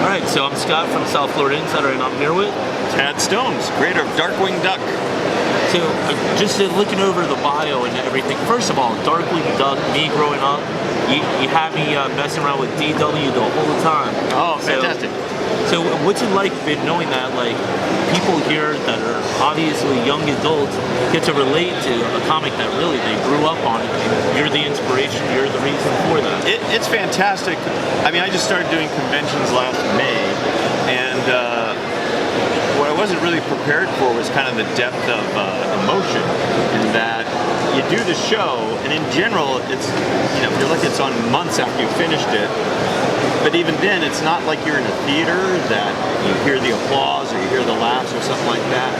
right, so I'm Scott from South Florida Insider, and I'm here with Tad Stones, creator of Darkwing Duck. So, just looking over the bio and everything. First of all, Darkwing Duck. Me growing up, you had me messing around with DW the whole time. Oh, fantastic! So what's it like been knowing that people here that are obviously young adults get to relate to a comic that really they grew up on, and you're the inspiration, you're the reason for that? It's fantastic. I mean, I just started doing conventions last May, and what I wasn't really prepared for was kind of the depth of emotion in that you do the show, and in general, it's, you feel like it's on months after you finished it. But even then, it's not like you're in a theater that you hear the applause or you hear the laughs or something like that.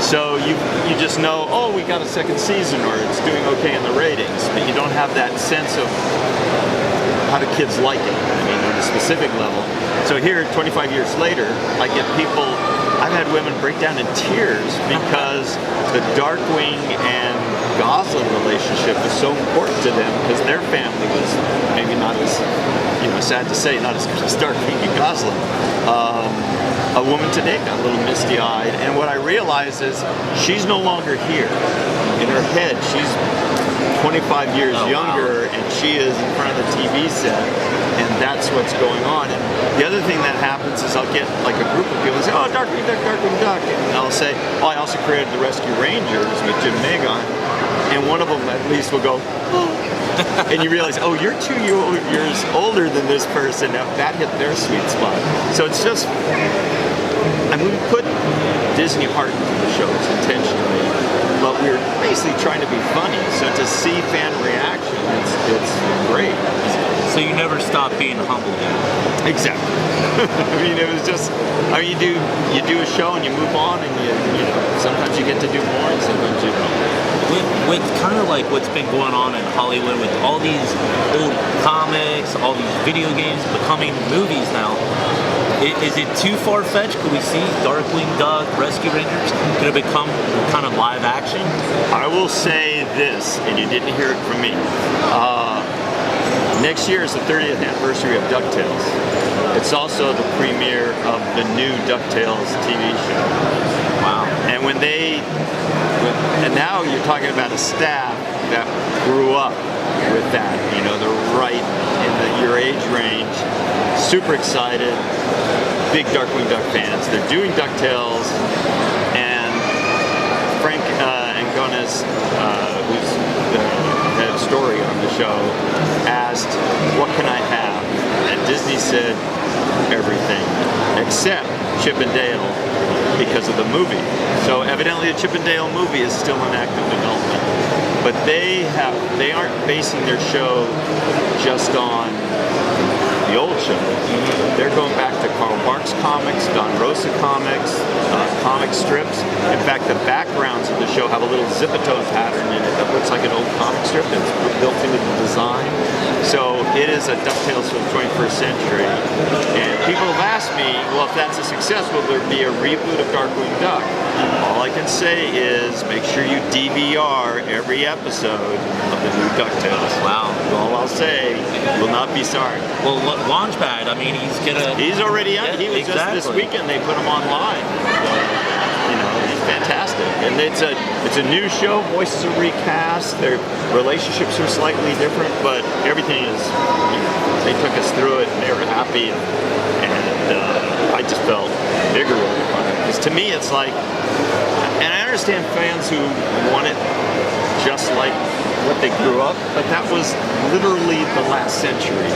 So you just know, oh, we got a second season, or it's doing okay in the ratings. But you don't have that sense of how do kids like it, on a specific level. So here, 25 years later, I get people, I've had women break down in tears because the Darkwing and Gosalyn relationship was so important to them because their family was maybe not as, sad to say, not as good as Darkwing and Gosalyn. A woman today got a little misty-eyed, and what I realized is she's no longer here. In her head, she's 25 years younger, and she is in front of the TV set, and that's what's going on. And the other thing that happens is I'll get like a group of people and say, oh, Darkwing Duck, Darkwing Duck, and I'll say, oh, I also created the Rescue Rangers with Jim Magon, and one of them at least will go, oh. And you realize, oh, you're 2 years older than this person. Now that hit their sweet spot. So it's just, we put Disney heart into the shows intentionally, but we're basically trying to be funny. So to see fan reaction, it's great. So you never stop being humble then? Exactly. It was just, you do a show and you move on, and you sometimes you get to do more and sometimes you don't. With kind of like what's been going on in Hollywood with all these old comics, all these video games becoming movies now, is it too far-fetched? Could we see Darkwing Duck, Rescue Rangers, could it become kind of live action? I will say this, and you didn't hear it from me. Next year is the 30th anniversary of DuckTales. It's also the premiere of the new DuckTales TV show. Wow. And now you're talking about a staff that grew up with that, they're right in your age range, super excited, big Darkwing Duck fans. They're doing DuckTales, and Frank Angones, who's the head of story on the show, asked, what can I have? And Disney said, everything, except Chip and Dale, because of the movie. So evidently the Chip and Dale movie is still in active development. But they aren't basing their show just on the old show. They're going back to Carl Barks comics, Don Rosa comics, comic strips. In fact, the backgrounds of the show have a little Zipatone pattern in it that looks like an old comic strip that's built into the design. So it is a DuckTales for the 21st century. And people have asked me, well, if that's a success, will there be a reboot of Darkwing Duck? All I can say is make sure you DVR every episode of the new DuckTales. Wow. All I'll say, you will not be sorry. Well, Launchpad, he's already on. He was exactly. Just this weekend. They put him online. He's fantastic. And it's a new show. Voices are recast. Their relationships are slightly different, but everything is. They took us through it, and they were happy. And I just felt bigger on it. Because to me, it's like, and I understand fans who want it just like what they grew up, but that was literally the last century.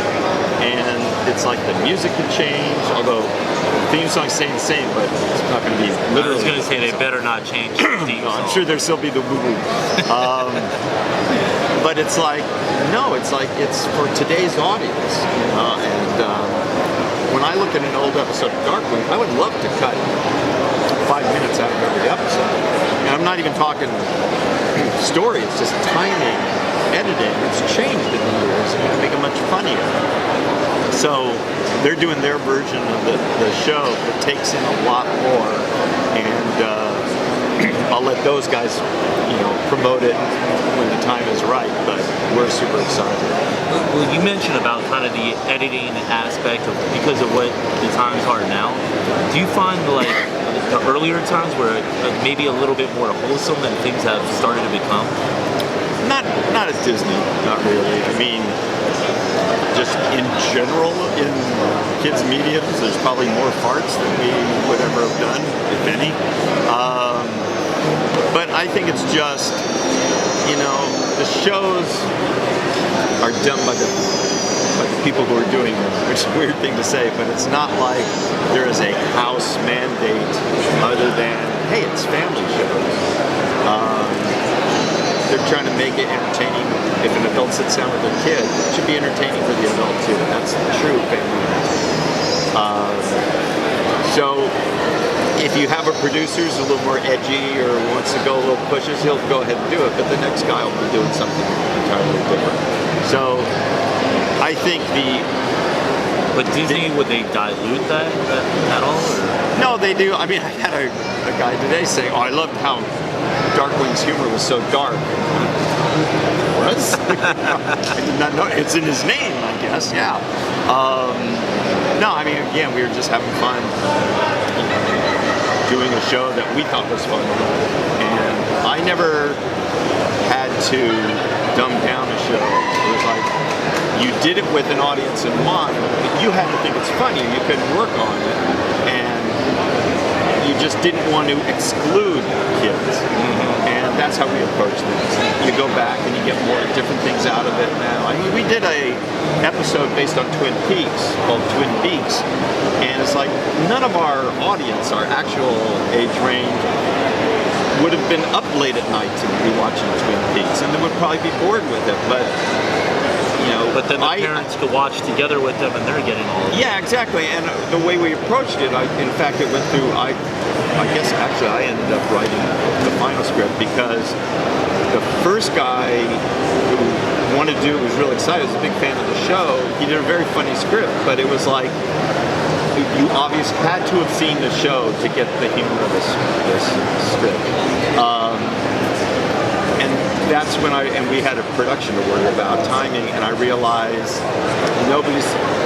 And it's like the music can change, although the theme song's staying the same, but it's not going to be literally. I was going to say they better not change the theme song. I'm sure there'll still be the woo-woo. But it's like, no, it's for today's audience. When I look at an old episode of Darkwing, I would love to cut 5 minutes out of every episode. And I'm not even talking story, it's just timing, editing. It's changed in the years and make it much funnier. So they're doing their version of the show that takes in a lot more, and I'll let those guys promote it when the time is right, but we're super excited. Well, you mentioned about kind of the editing aspect of because of what the times are now. Do you find like the earlier times were maybe a little bit more wholesome than things have started to become? Not at Disney, not really. I mean, just in general in kids' mediums, there's probably more farts than we would ever have done, if any. But I think it's just, the shows are done by the people who are doing them, which is a weird thing to say, but it's not like there is a house mandate other than, hey, it's family shows. They're trying to make it entertaining. If an adult sits down with their kid, it should be entertaining for the adult too. That's true family entertainment. So if you have a producer who's a little more edgy or wants to go a little pushes, he'll go ahead and do it, but the next guy will be doing something entirely different. So I think But Disney, would they dilute that at all? Or? No, they do. I mean, I had a guy today say, I loved how Darkwing's humor was so dark. Was? I did not know. It's in his name, I guess. Yeah. No, I mean, again, we were just having fun doing a show that we thought was fun. And I never had to dumb down a show. It was like, you did it with an audience in mind, but you had to think it's funny. You couldn't work on it. And you just didn't want to exclude kids. And that's how we approach things. You go back and you get more different things out of it now. I mean, we did a episode based on Twin Peaks called Twin Peaks, and it's like none of our audience, our actual age range, would have been up late at night to be watching Twin Peaks, and they would probably be bored with it. But but then the parents could watch together with them, and they're getting all of it. Yeah, exactly. And the way we approached it, in fact, it went through. I guess actually I ended up writing the final script because the first guy who wanted to do it was real excited. Was a big fan of the show. He did a very funny script, but it was like you obviously had to have seen the show to get the humor of this script. And that's when we had a production to worry about, timing, and I realized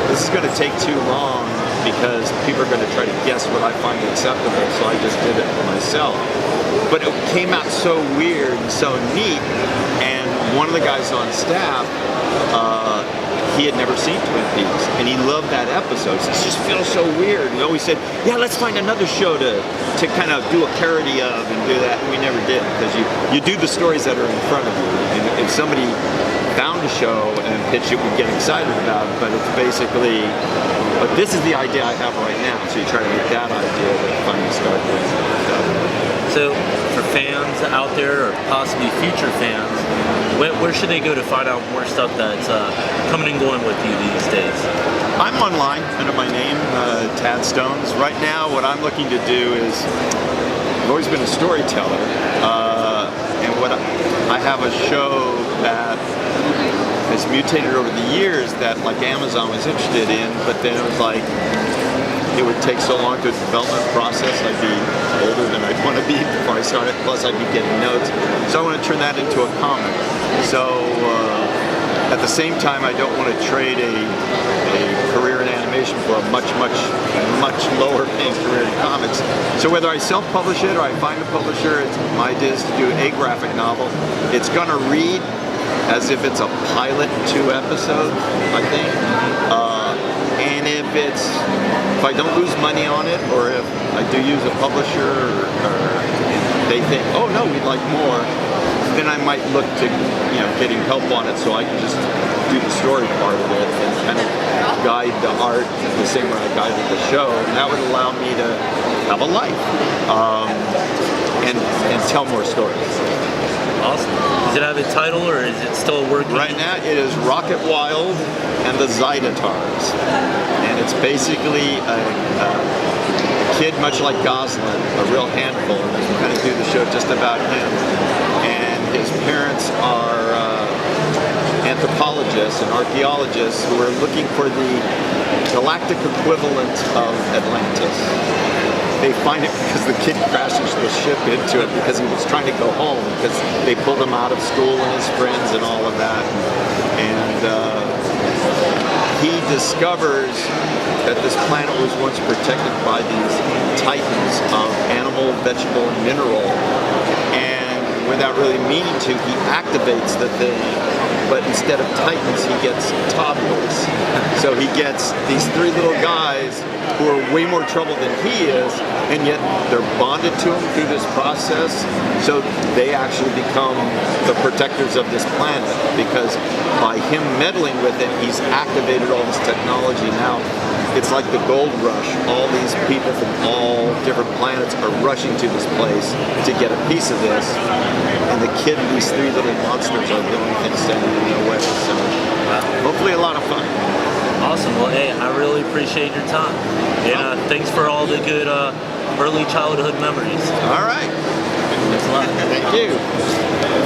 this is going to take too long because people are going to try to guess what I find acceptable, so I just did it myself. But it came out so weird and so neat, and one of the guys on staff, he had never seen Twin Peaks, and he loved that episode. So it just feels so weird. We always said, yeah, let's find another show to kind of do a parody of and do that, and we never did, because you do the stories that are in front of you, and if somebody found a show and pitched it, we'd get excited about it, but it's basically, but this is the idea I have right now, so you try to make that idea the funny start with. So for fans out there, or possibly future fans, where should they go to find out more stuff that's coming and going with you these days? I'm online under my name, Tad Stones. Right now, what I'm looking to do is, I've always been a storyteller, and what I have a show that has mutated over the years that like Amazon was interested in, but then it was like, it would take so long to the development process. I'd be older than I'd want to be before I started, plus I'd be getting notes. So I want to turn that into a comic. So at the same time, I don't want to trade a career in animation for a much lower paying career in comics. So whether I self-publish it or I find a publisher, my idea is to do a graphic novel. It's going to read as if it's a pilot 2 episodes, I think. And if I don't lose money on it, or if I do use a publisher, or they think, oh no, we'd like more, then I might look to getting help on it, so I can just do the story part of it and kind of guide the art the same way I guided the show, and that would allow me to have a life and tell more stories. Awesome. Does it have a title, or is it still working? Right now, it is Rocket Wild and the Zydatars, and it's basically a kid, much like Goslin, a real handful. We kind of do the show just about him, and his parents are anthropologists and archaeologists who are looking for the galactic equivalent of Atlantis. They find it because the kid crashes the ship into it because he was trying to go home, because they pulled him out of school and his friends and all of that. And he discovers that this planet was once protected by these titans of animal, vegetable, and mineral, and without really meaning to, he activates the thing, but instead of titans, he gets toddlers. So he gets these three little guys who are way more trouble than he is, and yet they're bonded to him through this process, so they actually become the protectors of this planet, because by him meddling with it, he's activated all this technology. Now it's like the gold rush. All these people from all different planets are rushing to this place to get a piece of this, and the kid and these three little monsters are the only things standing in their way. So hopefully a lot of fun. Awesome. Well, hey, I really appreciate your time. And thanks for all the good early childhood memories. All right. Thanks a lot. Thank you.